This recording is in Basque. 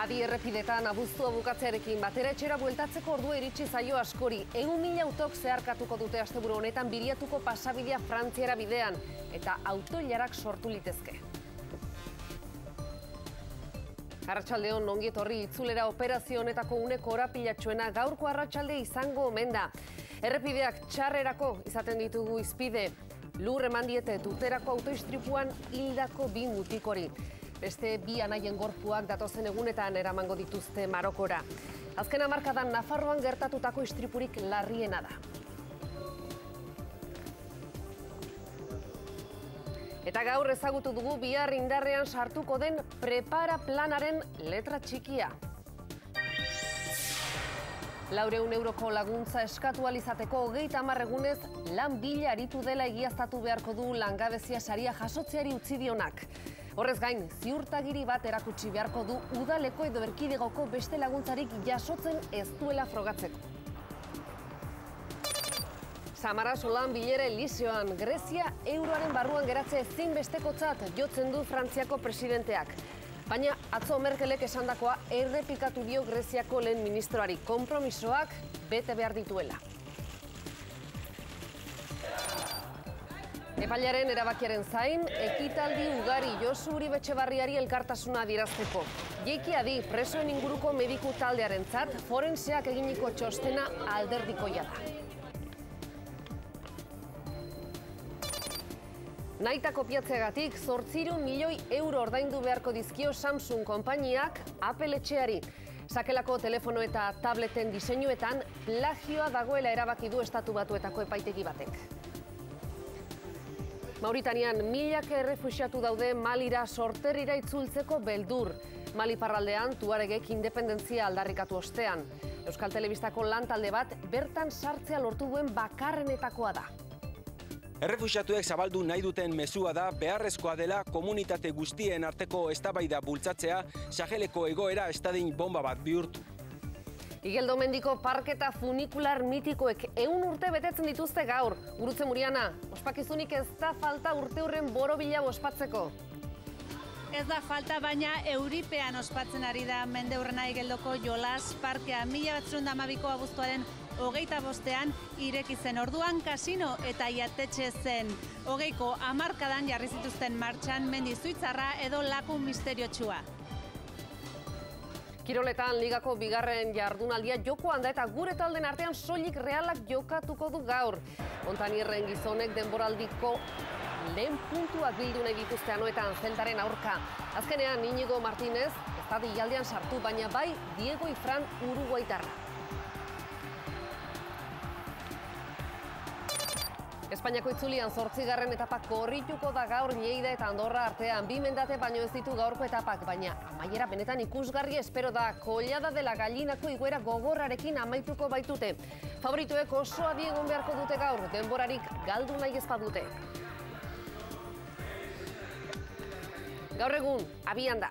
Adi errepidetan abuztua bukatzearekin batera etxera bueltatzeko ordua iritsi zaio askori. 100.000 autok zeharkatuko dute asteburu honetan Biriatuko pasabidea Frantziara bidean eta autoilarak sortu litezke. Arratsaldeon ongi etorri itzulera operazio honetako une korapilatsuena gaurko arratsalde izango omen da. Errepideak txarrerako izaten ditugu izpide. Lur eman diete Tuterako autoistripuan hildako 2 mutikori. Beste 2 anaien gorpuak datozen egunetan eramango dituzte Marokora. Azken hamarkadan Nafarroan gertatutako istripurik larriena da. Eta gaur ezagutu dugu bihar indarrean sartuko den Prepara planaren letra txikia. 400 euroko laguntza eskatu alizateko 30 egunez lan bila aritu dela egiaztatu beharko du langabezia saria jasotzeari utzi dionak. Horrez gain, ziurtagiri bat erakutsi beharko du udaleko edo erkidegoko beste laguntzarik jasotzen ez duela frogatzeko. Samara Solan bilera Eliseoan, Grezia euroaren barruan geratze ezinbestekotzat jotzen du Frantziako presidenteak. Baina atzo Merkelek esandakoa errepikatu dio Greziako lehen ministroari, konpromisoak bete behar dituela. Epailaren erabakiaren zain, ekitaldi ugari Josu Uribe Etxebarriari elkartasuna adierazteko. Jeiki Adi presoen inguruko mediku taldearentzat forenseak eginiko txostena alderdikoia da. Nahita kopiatzeagatik 800 milioi euro ordaindu beharko dizkio Samsung konpainiak Apple etxeari. Sakelako telefono eta tableten diseinuetan plagioa dagoela erabaki du Estatu Batuetako epaitegi batek. Mauritanian milaka errefuxiatu daude Malira sorterrira itzultzeko beldur. Mali parraldean Tuaregek independentzia aldarrikatu ostean. Euskal Telebistako lantalde bat bertan sartzea lortu duen bakarrenetakoa da. Errefuxiatuek zabaldu nahi duten mezua da beharrezkoa dela komunitate guztien arteko eztabaida bultzatzea Saheleko egoera estadin bomba bat bihurtu. Igeldo Mendiko parketa funikular mitikoek 100 urte betetzen dituzte gaur. Gurutze Muriana, ospakizunik ez da falta urte hurren borobila ospatzeko. Ez da falta, baina euripean ospatzen ari da Mendeurrena Igeldoko Jolas parkea 1912ko abuztuaren 25ean ireki zen. Orduan kasino eta jatetxe zen. 20ko hamarkadan jarri zituzten martxan mendi zuitzarra edo laku misteriotsua. Kiroletan ligako bigarren jardunaldia jokoan da eta gure talden artean soilik Realak jokatuko du gaur. Montanierren gizonek denboraldiko lehen puntuak bildu nahi dituzte Anoetan Zeltaren aurka. Azkenean Íñigo Martínez ez da deialdian sartu, baina bai Diego Ifran uruguaitarra. Espainiako itzulian 8. etapa korrituko da gaur Lleida eta Andorra artean. 2 mendate baino ez ditu gaurko etapak, baina amaiera benetan ikusgarri espero da. Collada de la Gallinako igoera gogorrarekin amaituko baitute. Favorituek oso adi egon beharko dute gaur, denborarik galdu nahi ez badute. Gaur egun, abian da.